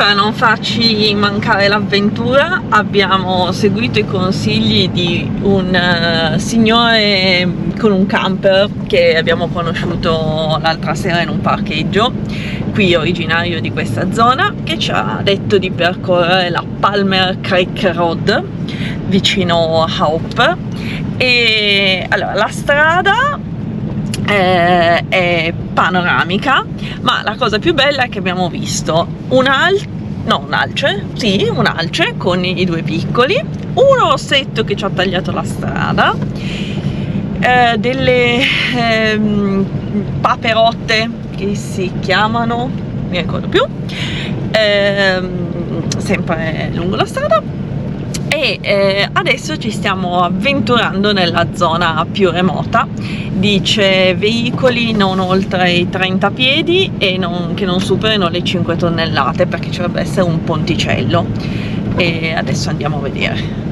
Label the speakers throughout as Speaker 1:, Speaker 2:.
Speaker 1: per non farci mancare l'avventura abbiamo seguito i consigli di un signore con un camper che abbiamo conosciuto l'altra sera in un parcheggio qui originario di questa zona, che ci ha detto di percorrere la Palmer Creek Road vicino a Hope. E allora la strada è panoramica, ma la cosa più bella è che abbiamo visto un alce con i due piccoli, un rossetto che ci ha tagliato la strada, delle paperotte che si chiamano, non mi ricordo più, sempre lungo la strada. E adesso ci stiamo avventurando nella zona più remota. Dice veicoli non oltre i 30 piedi e che non superino le 5 tonnellate, perché ci dovrebbe essere un ponticello, e adesso andiamo a vedere.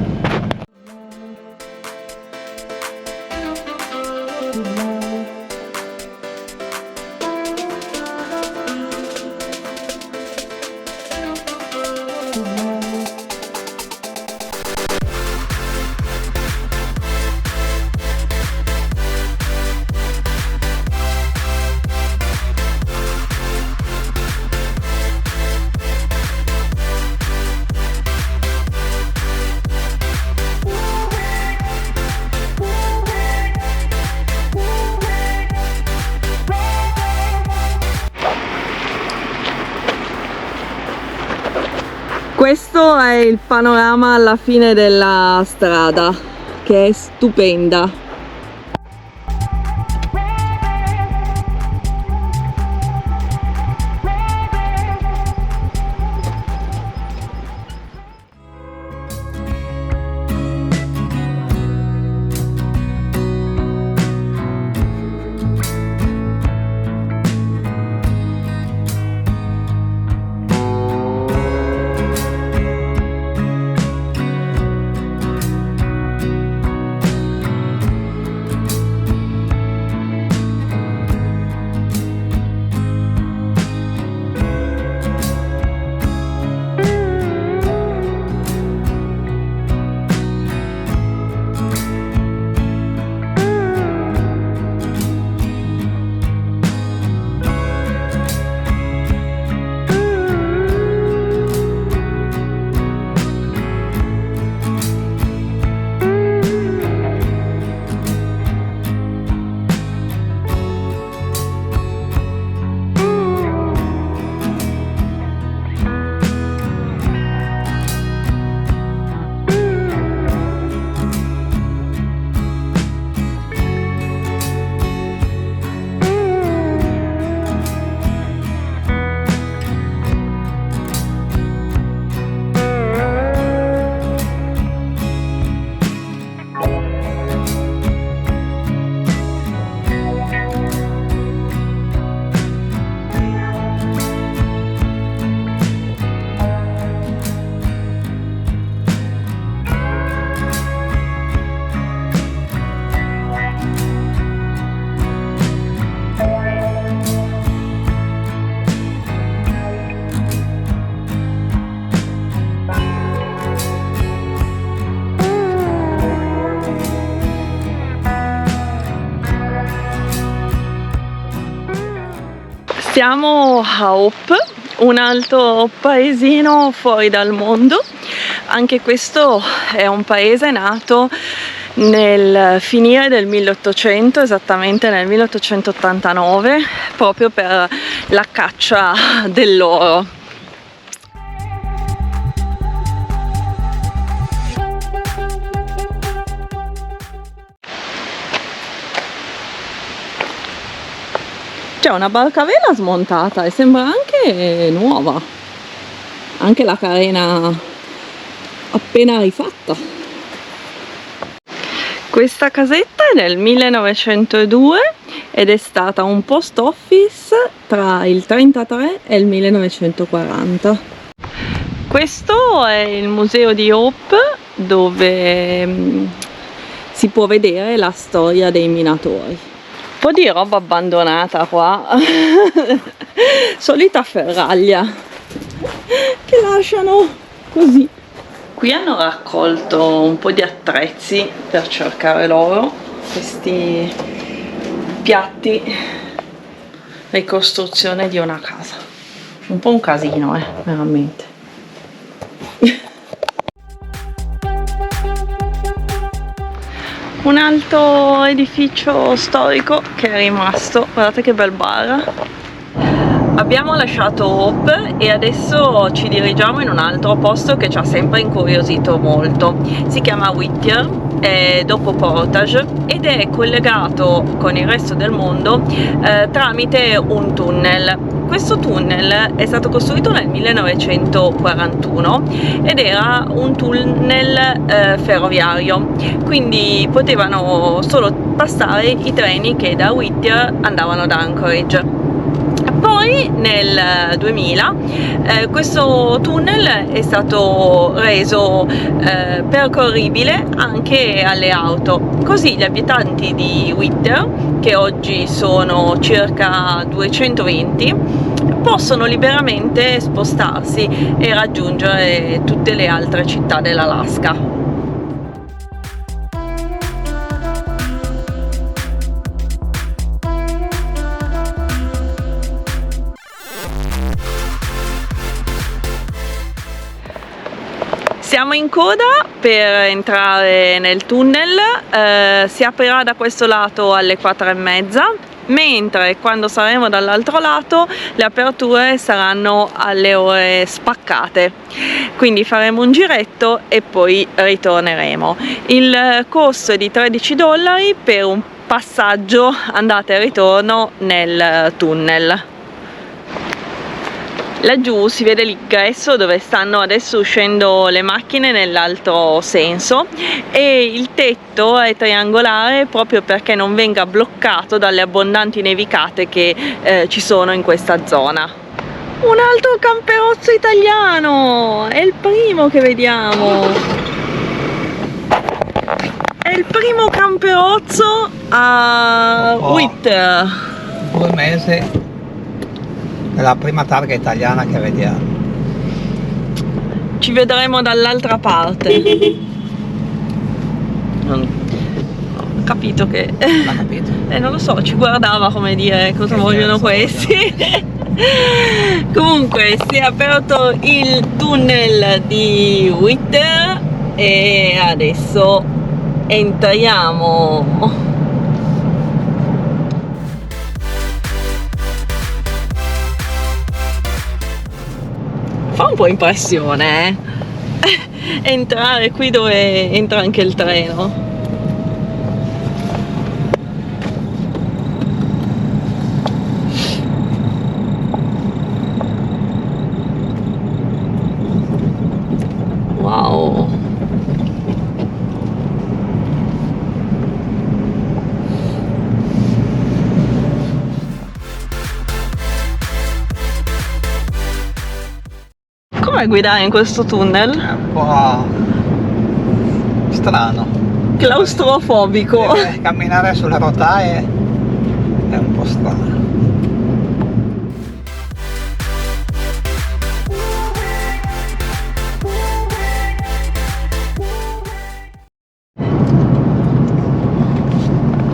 Speaker 1: Questo è il panorama alla fine della strada, che è stupenda. Siamo a Hope, un altro paesino fuori dal mondo. Anche questo è un paese nato nel finire del 1800, esattamente nel 1889, proprio per la caccia dell'oro. C'è una barca a vela smontata e sembra anche nuova, anche la carena appena rifatta. Questa casetta è del 1902 ed è stata un post office tra il 1933 e il 1940. Questo è il museo di Hope, dove si può vedere la storia dei minatori. Un po' di roba abbandonata qua, solita ferraglia. che lasciano così. Qui hanno raccolto un po' di attrezzi per cercare loro, questi piatti, ricostruzione di una casa. Un po' un casino, veramente. Un altro edificio storico che è rimasto, guardate che bel bar. Abbiamo lasciato Hope e adesso ci dirigiamo in un altro posto che ci ha sempre incuriosito molto. Si chiama Whittier, è dopo Portage ed è collegato con il resto del mondo tramite un tunnel. Questo tunnel è stato costruito nel 1941 ed era un tunnel ferroviario, quindi potevano solo passare i treni che da Whittier andavano ad Anchorage. Poi nel 2000 questo tunnel è stato reso percorribile anche alle auto, così gli abitanti di Whittier, che oggi sono circa 220, possono liberamente spostarsi e raggiungere tutte le altre città dell'Alaska. Siamo in coda per entrare nel tunnel, si aprirà da questo lato alle 4:30, mentre quando saremo dall'altro lato le aperture saranno alle ore spaccate, quindi faremo un giretto e poi ritorneremo. Il costo è di $13 per un passaggio andata e ritorno nel tunnel. Laggiù si vede l'ingresso dove stanno adesso uscendo le macchine nell'altro senso e il tetto è triangolare proprio perché non venga bloccato dalle abbondanti nevicate che ci sono in questa zona. Un altro camperozzo italiano, è il primo che vediamo. È il primo camperozzo a Whittier.
Speaker 2: 2 mesi. È la prima targa italiana che vediamo.
Speaker 1: Ci vedremo dall'altra parte. Non ho capito che...
Speaker 2: L'ha capito?
Speaker 1: non lo so, ci guardava come dire cosa vogliono questi. Comunque si è aperto il tunnel di Whittier e adesso entriamo. Fa un po' impressione, entrare qui dove entra anche il treno. Wow. Come guidare in questo tunnel?
Speaker 2: È un po' strano.
Speaker 1: Claustrofobico.
Speaker 2: Camminare sulle rotaie è un po' strano.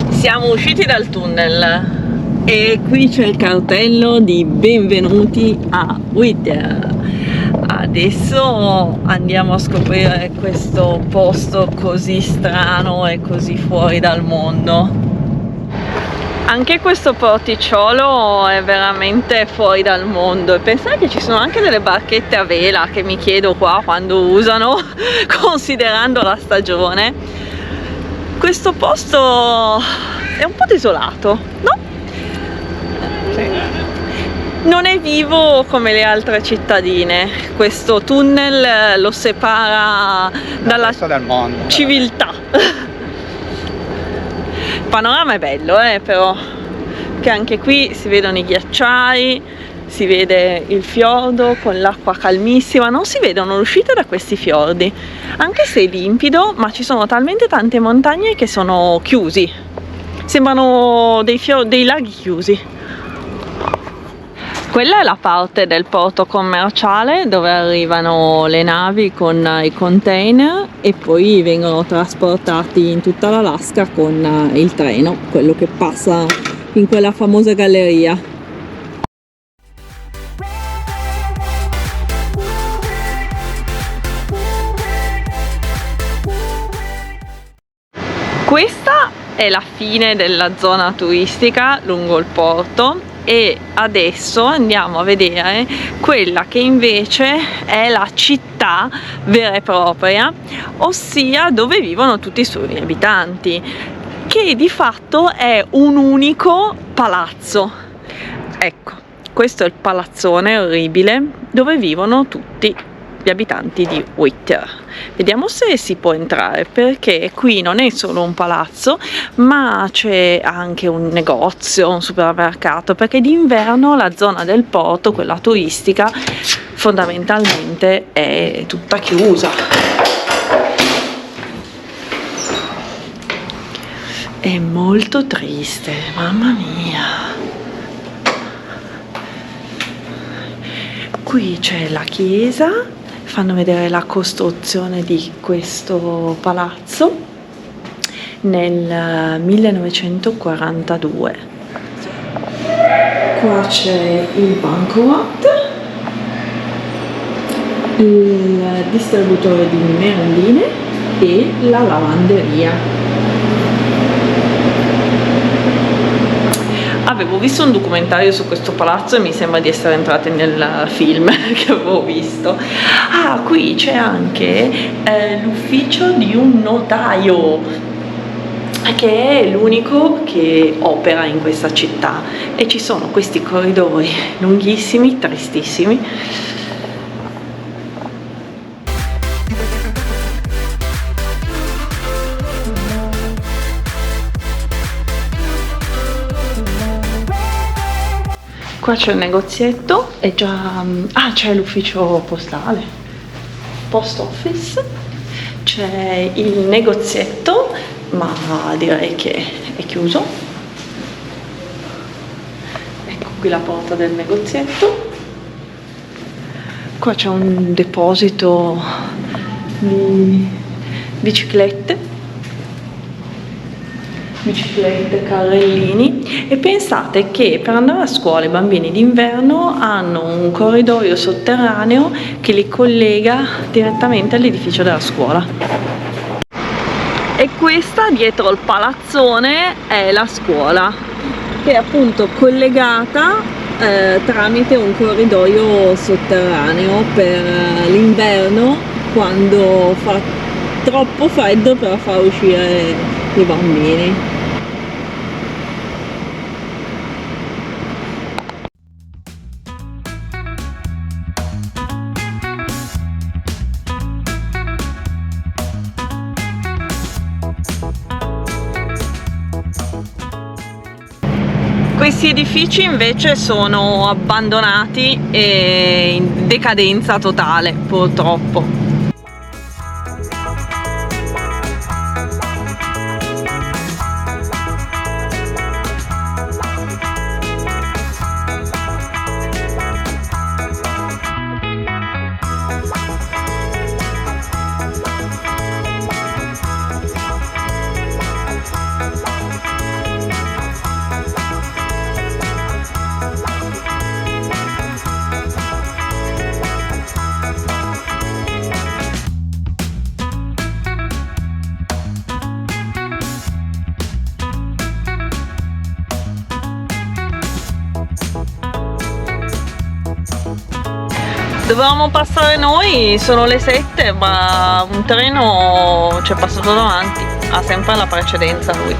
Speaker 1: Siamo usciti dal tunnel e qui c'è il cartello di benvenuti a Whittier. Adesso andiamo a scoprire questo posto così strano e così fuori dal mondo. Anche questo porticciolo è veramente fuori dal mondo e pensate che ci sono anche delle barchette a vela che mi chiedo qua quando usano, considerando la stagione. Questo posto è un po' desolato, no?
Speaker 2: Sì.
Speaker 1: Non è vivo come le altre cittadine, questo tunnel lo separa dalla
Speaker 2: del mondo,
Speaker 1: civiltà. Il panorama è bello, però, che anche qui si vedono i ghiacciai, si vede il fiordo con l'acqua calmissima, non si vedono le uscite da questi fiordi, anche se è limpido, ma ci sono talmente tante montagne che sono chiusi, sembrano dei laghi chiusi. Quella è la parte del porto commerciale dove arrivano le navi con i container e poi vengono trasportati in tutta l'Alaska con il treno, quello che passa in quella famosa galleria. Questa è la fine della zona turistica lungo il porto e adesso andiamo a vedere quella che invece è la città vera e propria, ossia dove vivono tutti i suoi abitanti, che di fatto è un unico palazzo. Ecco, questo è il palazzone orribile dove vivono tutti gli abitanti di Whittier. Vediamo se si può entrare, perché qui non è solo un palazzo ma c'è anche un negozio, un supermercato, perché d'inverno la zona del porto, quella turistica, fondamentalmente è tutta chiusa. È molto triste, mamma mia. Qui c'è la chiesa, fanno vedere la costruzione di questo palazzo nel 1942. Qua c'è il bancomat, il distributore di merendine e la lavanderia. Avevo visto un documentario su questo palazzo e mi sembra di essere entrata nel film che avevo visto. Ah, qui c'è anche l'ufficio di un notaio, che è l'unico che opera in questa città, e ci sono questi corridoi lunghissimi, tristissimi. Qua c'è il negozietto e già... Ah, c'è l'ufficio postale, post office, c'è il negozietto, ma direi che è chiuso. Ecco qui la porta del negozietto. Qua c'è un deposito di biciclette, carrellini, e pensate che per andare a scuola i bambini d'inverno hanno un corridoio sotterraneo che li collega direttamente all'edificio della scuola. E questa dietro il palazzone è la scuola, che è appunto collegata tramite un corridoio sotterraneo per l'inverno, quando fa troppo freddo per far uscire i bambini. Questi edifici invece sono abbandonati e in decadenza totale, purtroppo. Dovevamo passare noi, sono le 7, ma un treno ci è passato davanti, ha sempre la precedenza lui.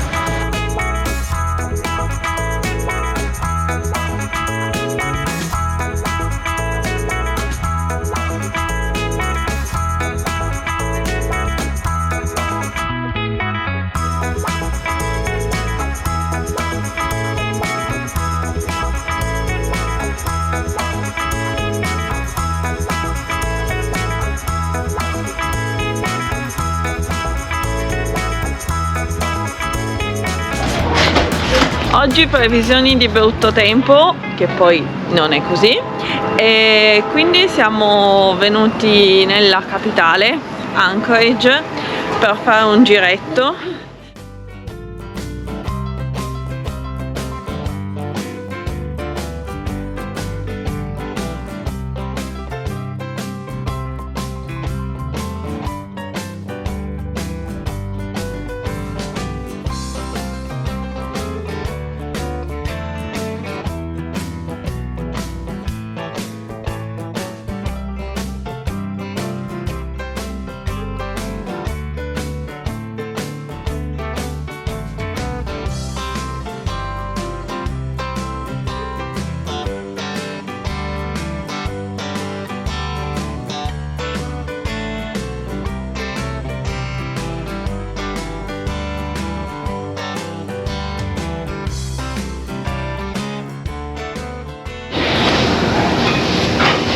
Speaker 1: Oggi previsioni di brutto tempo, che poi non è così, e quindi siamo venuti nella capitale, Anchorage, per fare un giretto.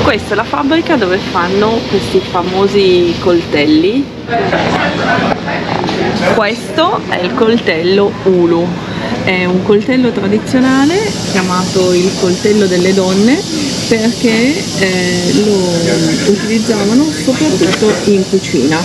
Speaker 1: Questa è la fabbrica dove fanno questi famosi coltelli. Questo è il coltello Ulu, è un coltello tradizionale chiamato il coltello delle donne perché lo utilizzavano soprattutto in cucina.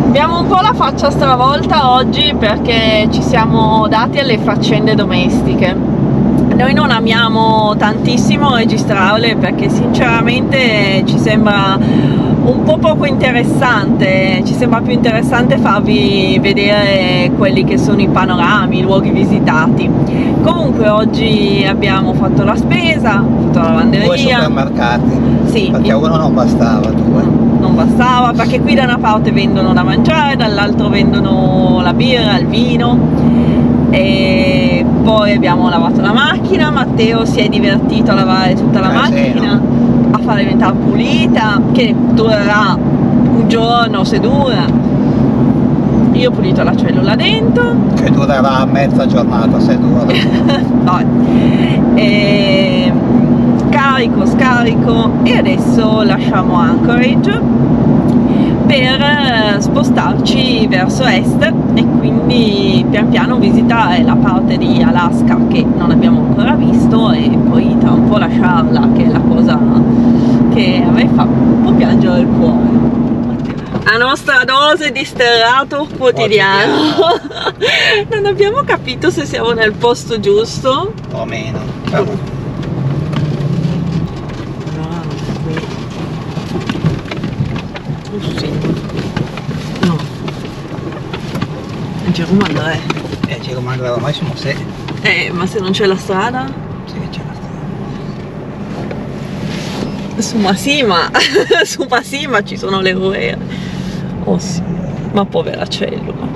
Speaker 1: Abbiamo un po' la faccia stravolta oggi perché ci siamo dati alle faccende domestiche. Noi non amiamo tantissimo registrarle perché sinceramente ci sembra un po' poco interessante, ci sembra più interessante farvi vedere quelli che sono i panorami, i luoghi visitati. Comunque oggi abbiamo fatto la spesa, fatto la lavanderia.
Speaker 2: 2 supermercati,
Speaker 1: sì,
Speaker 2: perché uno non bastava, 2.
Speaker 1: Non bastava perché qui da una parte vendono da mangiare, dall'altro vendono la birra, il vino, e poi abbiamo lavato la macchina. Matteo si è divertito a lavare tutta la macchina, a farla diventare pulita, che durerà un giorno se dura. Io ho pulito la cellula dentro,
Speaker 2: che durerà mezza giornata se dura.
Speaker 1: E carico, scarico, e adesso lasciamo Anchorage per spostarci verso est e quindi pian piano visitare la parte di Alaska che non abbiamo ancora visto e poi tra un po' lasciarla, che è la cosa che a me fa un po' piangere il cuore. La nostra dose di sterrato quotidiano. Non abbiamo capito se siamo nel posto giusto
Speaker 2: o meno.
Speaker 1: Sì. No. Giro Andrea.
Speaker 2: Giro Andrea ormai sono 6.
Speaker 1: Ma se non c'è la strada?
Speaker 2: Sì, c'è la strada.
Speaker 1: Su Masima. Su Masima ci sono le guerre. Oh sì. Ma povera cellula.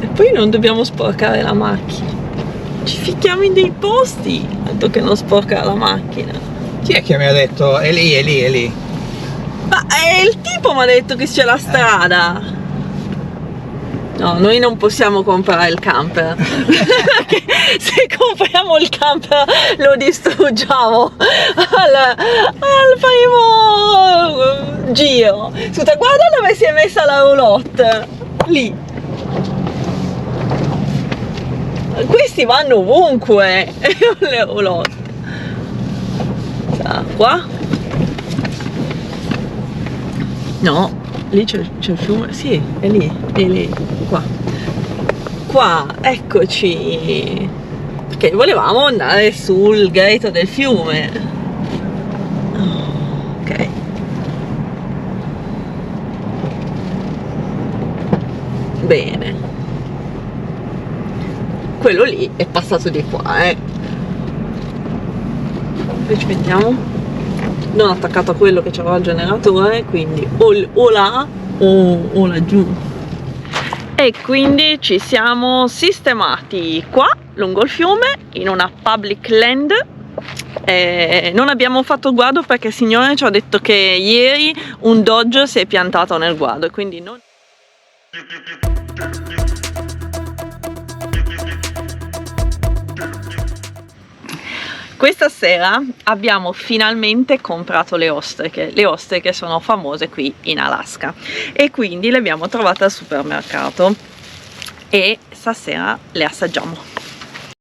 Speaker 1: E poi non dobbiamo sporcare la macchina. Ci ficchiamo in dei posti, altro che non sporcare la macchina.
Speaker 2: Chi è che mi ha detto? È lì, è lì, è lì.
Speaker 1: Ma il tipo mi ha detto che c'è la strada. No, noi non possiamo comprare il camper. Perché se compriamo il camper lo distruggiamo al primo giro. Scusa, guarda dove si è messa la roulotte. Lì. Questi vanno ovunque. Le roulotte. Qua? No, lì c'è il fiume, sì, è lì, qua, eccoci, perché volevamo andare sul gretto del fiume. Ok. Bene. Quello lì è passato di qua, Ci vediamo. Non attaccato a quello che c'aveva il generatore, quindi o là o laggiù. E quindi ci siamo sistemati qua lungo il fiume in una public land. Non abbiamo fatto il guado perché il signore ci ha detto che ieri un Dodge si è piantato nel guado e quindi non... Questa sera abbiamo finalmente comprato le ostriche sono famose qui in Alaska e quindi le abbiamo trovate al supermercato e stasera le assaggiamo.